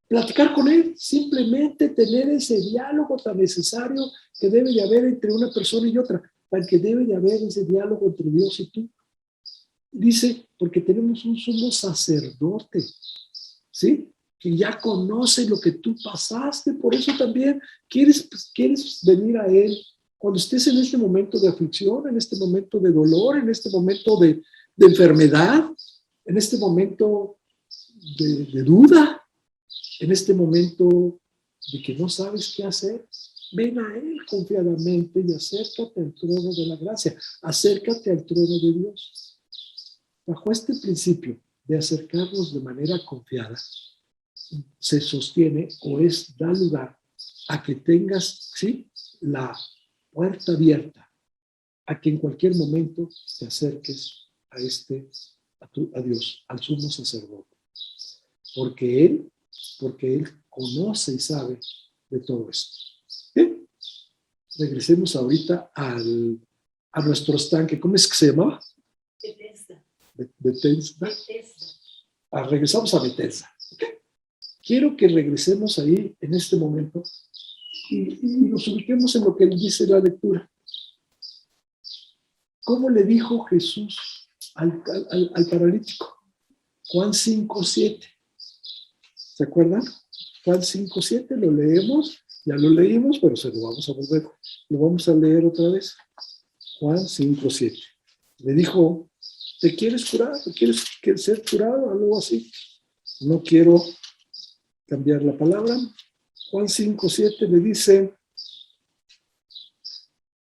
platicar con Él, simplemente tener ese diálogo tan necesario que debe de haber entre una persona y otra, para que debe de haber ese diálogo entre Dios y tú. Dice, porque tenemos un sumo sacerdote, ¿sí? Que ya conoce lo que tú pasaste, por eso también quieres venir a Él cuando estés en este momento de aflicción, en este momento de dolor, en este momento de enfermedad, en este momento de duda, en este momento de que no sabes qué hacer. Ven a Él confiadamente y acércate al trono de la gracia, acércate al trono de Dios. Bajo este principio de acercarnos de manera confiada, se sostiene o da lugar a que tengas, ¿sí?, la puerta abierta, a que en cualquier momento te acerques a Dios, al sumo sacerdote, porque Él conoce y sabe de todo esto. ¿Bien? Regresemos ahorita a nuestro estanque. ¿Cómo es que se llamaba? Bethesda. Regresamos a Bethesda. ¿Okay? Quiero que regresemos ahí en este momento y nos ubiquemos en lo que dice la lectura. ¿Cómo le dijo Jesús al paralítico? Juan 5:7. ¿Se acuerdan? Juan 5:7, lo leemos, ya lo leímos, pero se lo vamos a volver, lo vamos a leer otra vez. Juan 5:7. Le dijo, ¿te quieres curar? ¿Te quieres ser curado? Algo así. No quiero cambiar la palabra. Juan 5:7 le dice,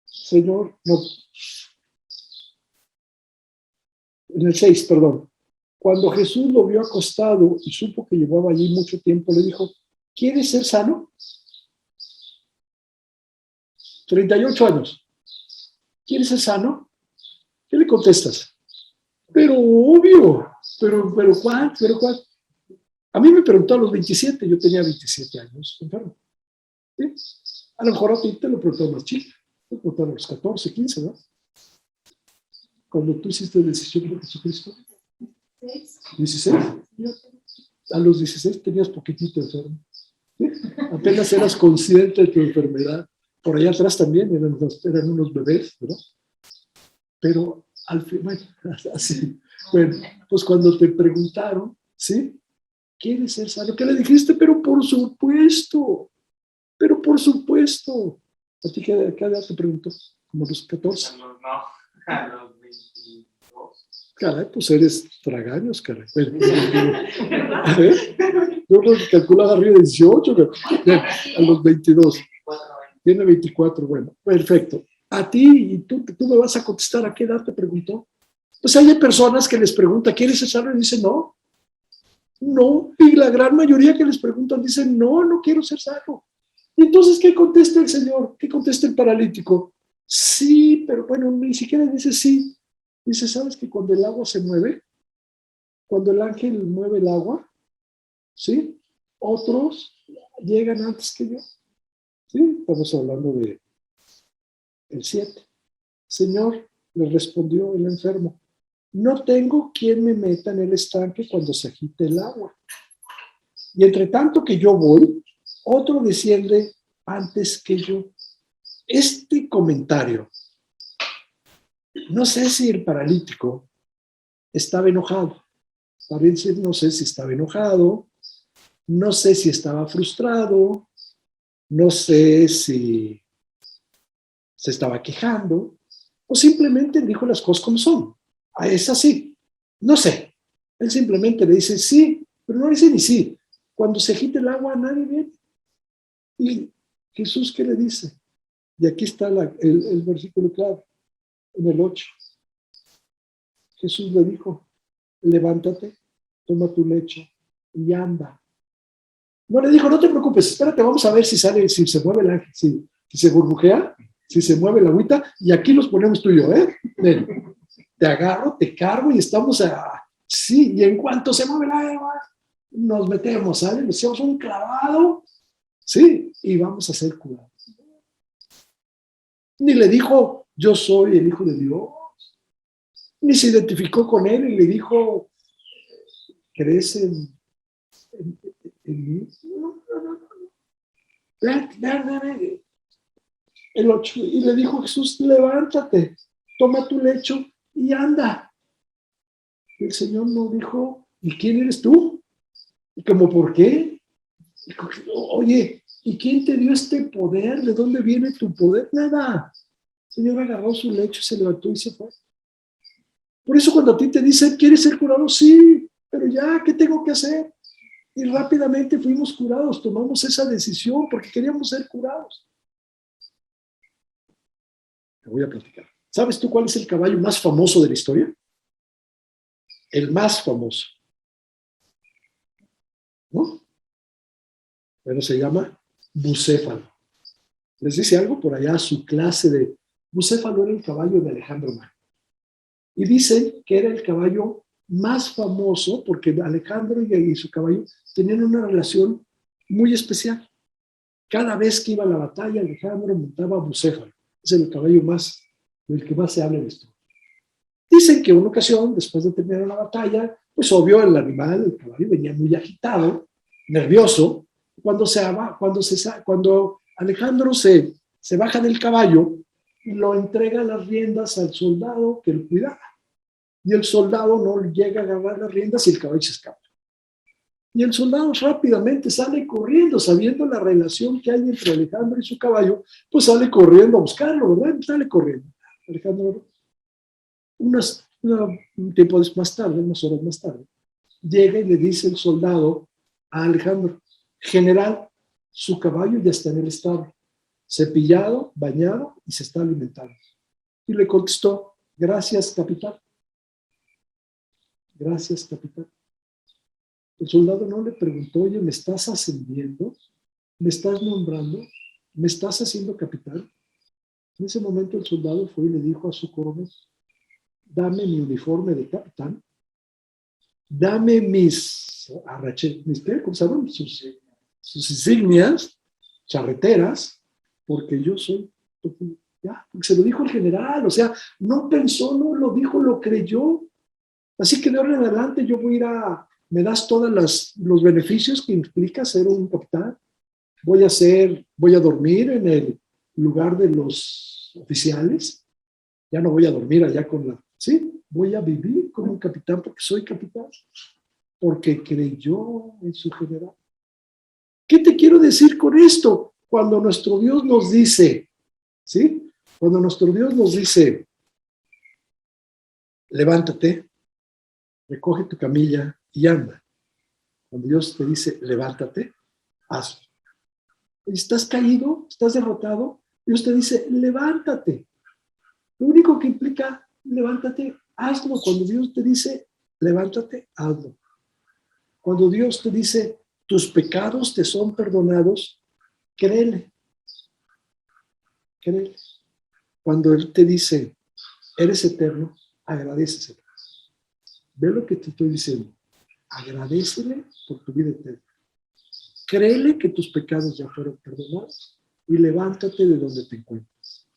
Señor, no, en el 6, perdón. Cuando Jesús lo vio acostado y supo que llevaba allí mucho tiempo, le dijo, ¿quieres ser sano? 38 años. ¿Quieres ser sano? ¿Qué le contestas? Pero obvio, pero ¿cuál? A mí me preguntó a los 27, yo tenía 27 años enfermo. ¿Sí? A lo mejor a ti te lo preguntó más chica, te lo preguntó a los 14, 15, ¿no? Cuando tú hiciste la decisión por Jesucristo. 16. A los 16 tenías poquitito enfermo. ¿Sí? Apenas eras consciente de tu enfermedad. Por allá atrás también eran unos bebés, ¿verdad? Pero al fin, bueno, así. Bueno, pues cuando te preguntaron, ¿sí? ¿Quieres ser sano? ¿Qué le dijiste? Pero por supuesto. ¿A ti qué edad te preguntó? ¿Como los 14? No, a los 22. Caray, pues eres tragaños, caray. Bueno, a ver, yo creo que calculaba arriba de 18, a los 22. Tiene 24, bueno, perfecto. a ti y tú me vas a contestar a qué edad te preguntó. Pues hay personas que les pregunta, ¿quieres ser sano? Y dicen, no, no. Y la gran mayoría que les preguntan dicen, no, no quiero ser sano. Y entonces, ¿qué contesta el Señor? ¿Qué contesta el paralítico? Sí, pero bueno, ni siquiera dice sí. Dice, ¿sabes que cuando el agua se mueve, cuando el ángel mueve el agua, ¿sí? Otros llegan antes que yo. ¿Sí? Estamos hablando de el 7. Señor, le respondió el enfermo, no tengo quien me meta en el estanque cuando se agite el agua. Y entre tanto que yo voy, otro desciende antes que yo. Este comentario, no sé si el paralítico estaba enojado. No sé si estaba enojado, no sé si estaba frustrado, no sé si se estaba quejando o simplemente dijo las cosas como son. Es así. No sé. Él simplemente le dice sí, pero no dice ni sí. Cuando se agite el agua, nadie viene. ¿Y Jesús qué le dice? Y aquí está el versículo clave, en el 8. Jesús le dijo, levántate, toma tu lecho y anda. No le dijo, no te preocupes, espérate, vamos a ver si sale, si se mueve el ángel, si se burbujea, si se mueve la agüita, y aquí los ponemos tú y yo, ¿eh? Ven, te agarro, te cargo y estamos sí, y en cuanto se mueve la agua, nos metemos, ¿sale? Nos hacemos un clavado, sí, y vamos a ser curados. Ni le dijo, yo soy el Hijo de Dios, ni se identificó con él y le dijo, ¿crees en mí? No, no, no, no. El 8, y le dijo Jesús, levántate, toma tu lecho y anda. Y el Señor no dijo, ¿y quién eres tú? ¿Y como por qué? Oye, ¿y quién te dio este poder? ¿De dónde viene tu poder? Nada. El Señor agarró su lecho, se levantó y se fue. Por eso cuando a ti te dicen, ¿quieres ser curado? Sí, pero ya, ¿qué tengo que hacer? Y rápidamente fuimos curados, tomamos esa decisión porque queríamos ser curados. Te voy a platicar. ¿Sabes tú cuál es el caballo más famoso de la historia? El más famoso, ¿no? Bueno, se llama bucéfalo. ¿Les dice algo por allá? Su clase de bucéfalo era el caballo de Alejandro Magno. Y dicen que era el caballo más famoso porque Alejandro y su caballo tenían una relación muy especial. Cada vez que iba a la batalla, Alejandro montaba bucéfalo. Es el caballo más, del que más se habla en esto. Dicen que una ocasión, después de terminar la batalla, pues obvio el animal, el caballo, venía muy agitado, nervioso. Cuando Alejandro se baja del caballo, lo entrega las riendas al soldado que lo cuidaba. Y el soldado no llega a agarrar las riendas y el caballo se escapa. Y el soldado rápidamente sale corriendo, sabiendo la relación que hay entre Alejandro y su caballo, pues sale corriendo a buscarlo, ¿verdad? Sale corriendo. Alejandro, un tiempo más tarde, unas horas más tarde, llega y le dice el soldado a Alejandro, general, su caballo ya está en el establo, cepillado, bañado y se está alimentando. Y le contestó, gracias, capitán. Gracias, capitán. El soldado no le preguntó, oye, ¿me estás ascendiendo? ¿Me estás nombrando? ¿Me estás haciendo capitán? En ese momento el soldado fue y le dijo a su coronel, dame mi uniforme de capitán, dame ¿cómo se llaman? Sus insignias, charreteras, porque yo soy, ya, porque se lo dijo el general, o sea, no pensó, no lo dijo, lo creyó. Así que de ahora en adelante yo voy a ir me das todos los beneficios que implica ser un capitán. Voy a dormir en el lugar de los oficiales. Ya no voy a dormir allá sí, voy a vivir como un capitán porque soy capitán, porque creyó en su general. ¿Qué te quiero decir con esto? Cuando nuestro Dios nos dice, ¿sí? Cuando nuestro Dios nos dice, levántate, recoge tu camilla y anda. Cuando Dios te dice, levántate, hazlo. Estás caído, estás derrotado, Dios te dice, levántate, Lo único que implica, levántate, hazlo. Cuando Dios te dice, levántate, hazlo. Cuando Dios te dice, tus pecados te son perdonados, créele, créele. Cuando Él te dice, eres eterno, agradéceselo. Ve lo que te estoy diciendo. Agradécele por tu vida eterna. Créele que tus pecados ya fueron perdonados y levántate de donde te encuentras.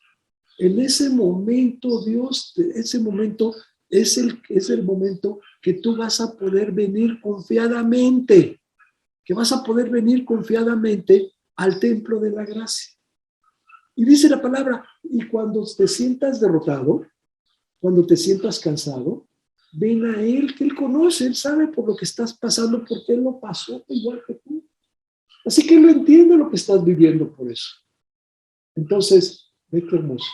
En ese momento, Dios, ese momento es el momento que tú vas a poder venir confiadamente, que vas a poder venir confiadamente al templo de la gracia. Y dice la palabra, y cuando te sientas derrotado, cuando te sientas cansado, ven a Él, que Él conoce, Él sabe por lo que estás pasando, porque Él lo pasó igual que tú. Así que Él lo entiende lo que estás viviendo por eso. Entonces, ve qué hermoso.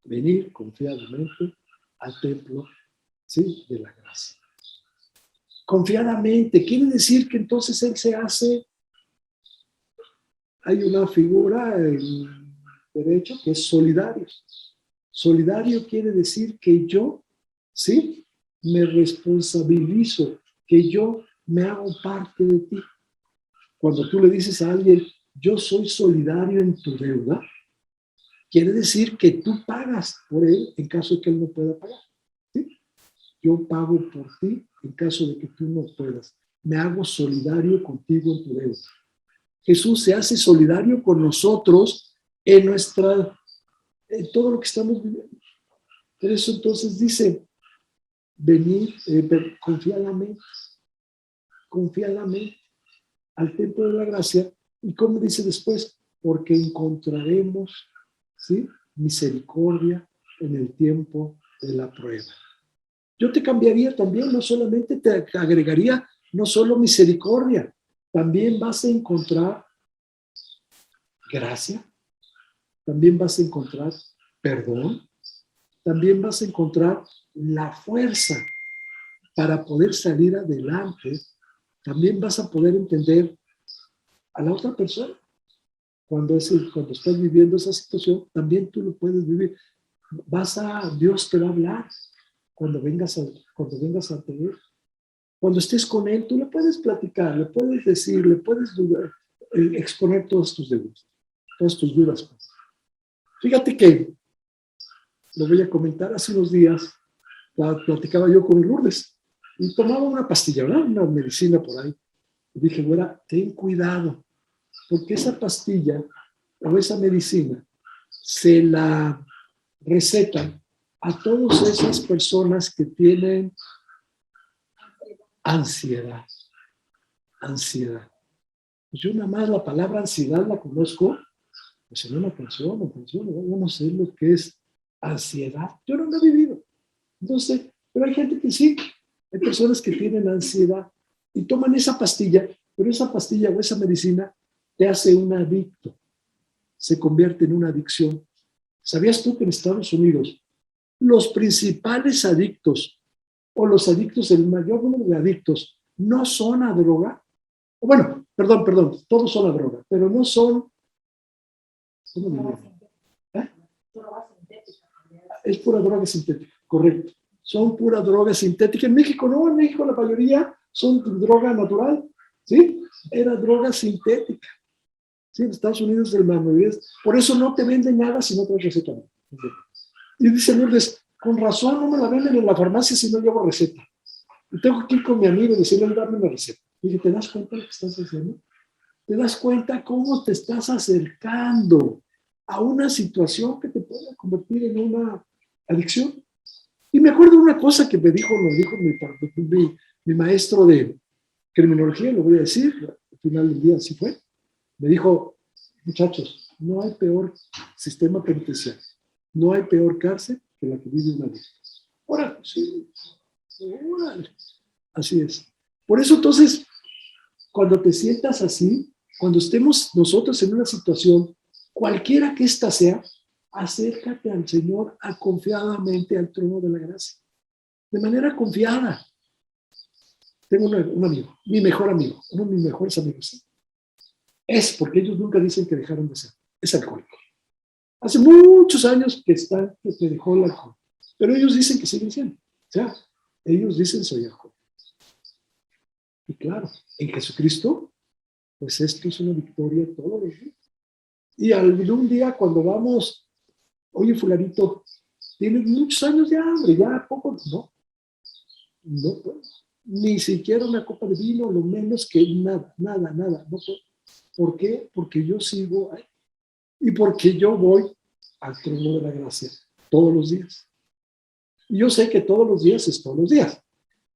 Venir confiadamente al templo, ¿sí?, de la gracia. Confiadamente, quiere decir que entonces Él se hace, hay una figura en derecho que es solidario. Solidario quiere decir que yo, ¿sí?, me responsabilizo, que yo me hago parte de ti. Cuando tú le dices a alguien, yo soy solidario en tu deuda, quiere decir que tú pagas por él en caso de que él no pueda pagar, ¿sí? Yo pago por ti en caso de que tú no puedas. Me hago solidario contigo en tu deuda. Jesús se hace solidario con nosotros en todo lo que estamos viviendo. Por eso entonces dice, venir confiadamente al templo de la gracia, y como dice después, porque encontraremos, ¿sí?, misericordia en el tiempo de la prueba. Yo te cambiaría también, no solamente te agregaría, no solo misericordia, también vas a encontrar gracia, también vas a encontrar perdón, también vas a encontrar la fuerza para poder salir adelante, también vas a poder entender a la otra persona. Cuando estás viviendo esa situación, también tú lo puedes vivir. Dios te va a hablar cuando vengas a tener. Cuando estés con Él, tú le puedes platicar, le puedes decir, le puedes exponer todas tus dudas. Fíjate que, lo voy a comentar, hace unos días, platicaba yo con Lourdes y tomaba una pastilla, ¿verdad?, una medicina por ahí. Y dije, güera, ten cuidado, porque esa pastilla o esa medicina se la recetan a todas esas personas que tienen ansiedad. Pues yo nada más la palabra ansiedad la conozco, pues en una canción, yo no sé lo que es ansiedad, yo no lo he vivido. Entonces, pero hay gente que sí, hay personas que tienen ansiedad y toman esa pastilla, pero esa pastilla o esa medicina te hace un adicto, se convierte en una adicción. ¿Sabías tú que en Estados Unidos los principales adictos o los adictos, el mayor número de adictos, no son a droga? Bueno, perdón, todos son a droga, pero no son, ¿cómo diría? ¿Eh? Es pura droga sintética, correcto. Son pura droga sintética. En México no, en México la mayoría son droga natural, ¿sí? Era droga sintética. Sí, en Estados Unidos el mayoría. Por eso no te venden nada si no traes receta. Y dice Lourdes, con razón no me la venden en la farmacia si no llevo receta. Y tengo que ir con mi amigo y decirle, darme una receta. Y dije, ¿te das cuenta de lo que estás haciendo? ¿Te das cuenta cómo te estás acercando a una situación que te puede convertir en una adicción? Y me acuerdo de una cosa que nos dijo mi maestro de criminología, lo voy a decir, al final del día así fue. Me dijo, muchachos, no hay peor sistema penitenciario, no hay peor cárcel que la que vive una adicto. Órale, sí, órale. Así es. Por eso entonces, cuando te sientas así, cuando estemos nosotros en una situación, cualquiera que ésta sea, acércate al Señor confiadamente al trono de la gracia. De manera confiada. Tengo un amigo, mi mejor amigo, uno de mis mejores amigos. Es porque ellos nunca dicen que dejaron de ser. Es alcohólico. Hace muchos años que te dejó el alcohol. Pero ellos dicen que siguen siendo. O sea, ellos dicen soy alcohol. Y claro, en Jesucristo, pues esto es una victoria todos los días. Y algún día cuando vamos, oye fulanito, tienes muchos años de hambre, ya poco, no puedo. Ni siquiera una copa de vino, lo menos que nada, no puedo. ¿Por qué? Porque yo sigo ahí. Y porque yo voy al trono de la gracia todos los días. Y yo sé que todos los días es todos los días,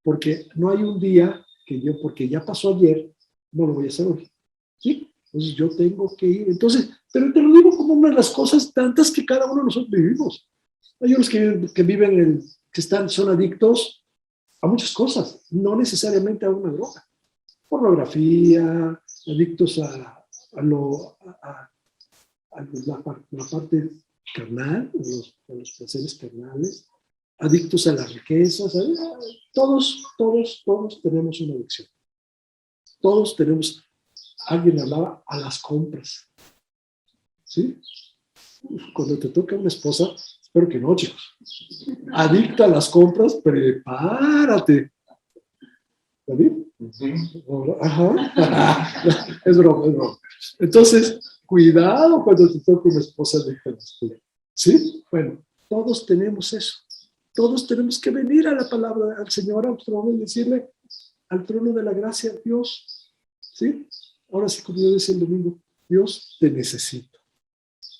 porque no hay un día que yo, porque ya pasó ayer, no lo voy a hacer hoy. ¿Sí? Entonces yo tengo que ir. Entonces, pero te lo digo como una de las cosas tantas que cada uno de nosotros vivimos. Hay unos que viven, son adictos a muchas cosas, no necesariamente a una droga. Pornografía, adictos a la parte carnal, a los placeres carnales, adictos a las riquezas. Todos tenemos una adicción. Todos tenemos, alguien hablaba, a las compras. ¿Sí? Cuando te toca una esposa, espero que no, chicos. Adicta a las compras, prepárate. ¿David? Ajá. Es broma. Entonces, cuidado cuando te toca una esposa adicta a las compras. ¿Sí? Bueno, todos tenemos eso. Todos tenemos que venir a la palabra al Señor, al trono, y decirle al trono de la gracia, Dios, ¿sí? Ahora sí, como yo decía el domingo, Dios, te necesito.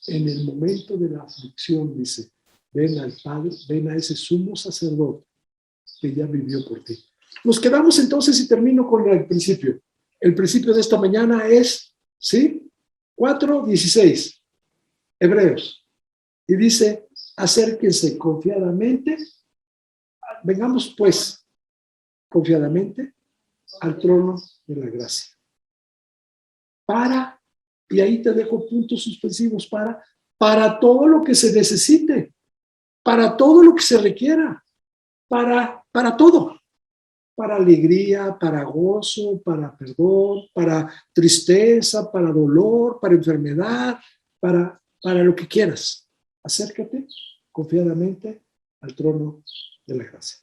En el momento de la aflicción, dice, ven al Padre, ven a ese sumo sacerdote que ya vivió por ti. Nos quedamos entonces y termino con el principio. El principio de esta mañana es, ¿sí? 4:16, Hebreos. Y dice, acérquense confiadamente, vengamos pues confiadamente al trono de la gracia. Y ahí te dejo puntos suspensivos, para todo lo que se necesite, para todo lo que se requiera, para todo, para alegría, para gozo, para perdón, para tristeza, para dolor, para enfermedad, para lo que quieras. Acércate confiadamente al trono de la gracia.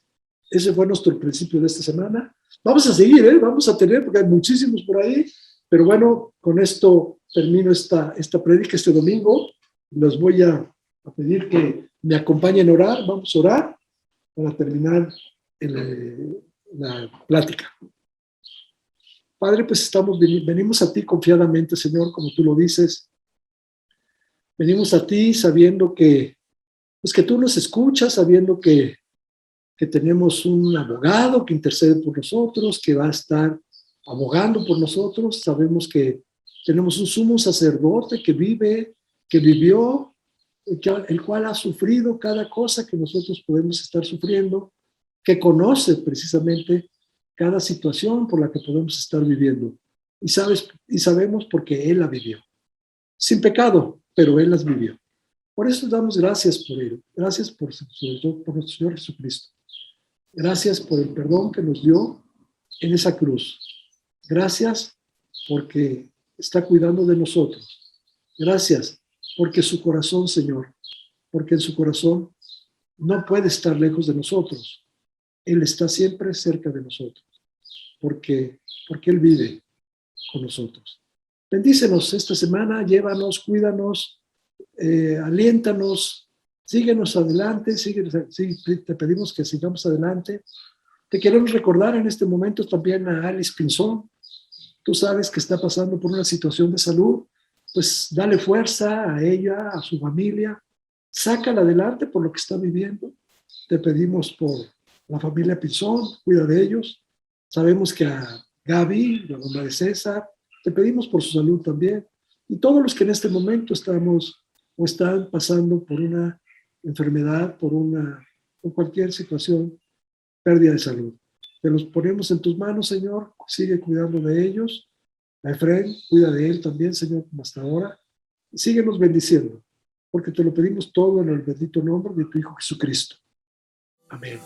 Ese fue nuestro principio de esta semana. Vamos a seguir, vamos a tener, porque hay muchísimos por ahí, pero bueno, con esto termino esta prédica este domingo. Les voy a pedir me acompañen a orar. Vamos a orar para terminar la plática. Padre, pues venimos a ti confiadamente, Señor, como tú lo dices. Venimos a ti sabiendo que tú nos escuchas, sabiendo que tenemos un abogado que intercede por nosotros, que va a estar abogando por nosotros. Sabemos que tenemos un sumo sacerdote que vivió, el cual ha sufrido cada cosa que nosotros podemos estar sufriendo, que conoce precisamente cada situación por la que podemos estar viviendo. Y sabemos porque Él la vivió. Sin pecado, pero Él las vivió. Por eso damos gracias por Él. Gracias por nuestro Señor Jesucristo. Gracias por el perdón que nos dio en esa cruz. Gracias porque está cuidando de nosotros. Gracias porque su corazón, Señor, porque en su corazón no puede estar lejos de nosotros. Él está siempre cerca de nosotros, porque Él vive con nosotros. Bendícenos esta semana, llévanos, cuídanos, aliéntanos, síguenos adelante, te pedimos que sigamos adelante. Te queremos recordar en este momento también a Alice Pinzón. Tú sabes que está pasando por una situación de salud, pues dale fuerza a ella, a su familia, sácala adelante por lo que está viviendo. Te pedimos por la familia Pinzón, cuida de ellos. Sabemos que a Gaby, la mamá de César, te pedimos por su salud también. Y todos los que en este momento están pasando por una enfermedad, por cualquier situación, pérdida de salud. Te los ponemos en tus manos, Señor. Sigue cuidando de ellos. A Efraín, cuida de él también, Señor, como hasta ahora. Y síguenos bendiciendo, porque te lo pedimos todo en el bendito nombre de tu Hijo Jesucristo. Amén.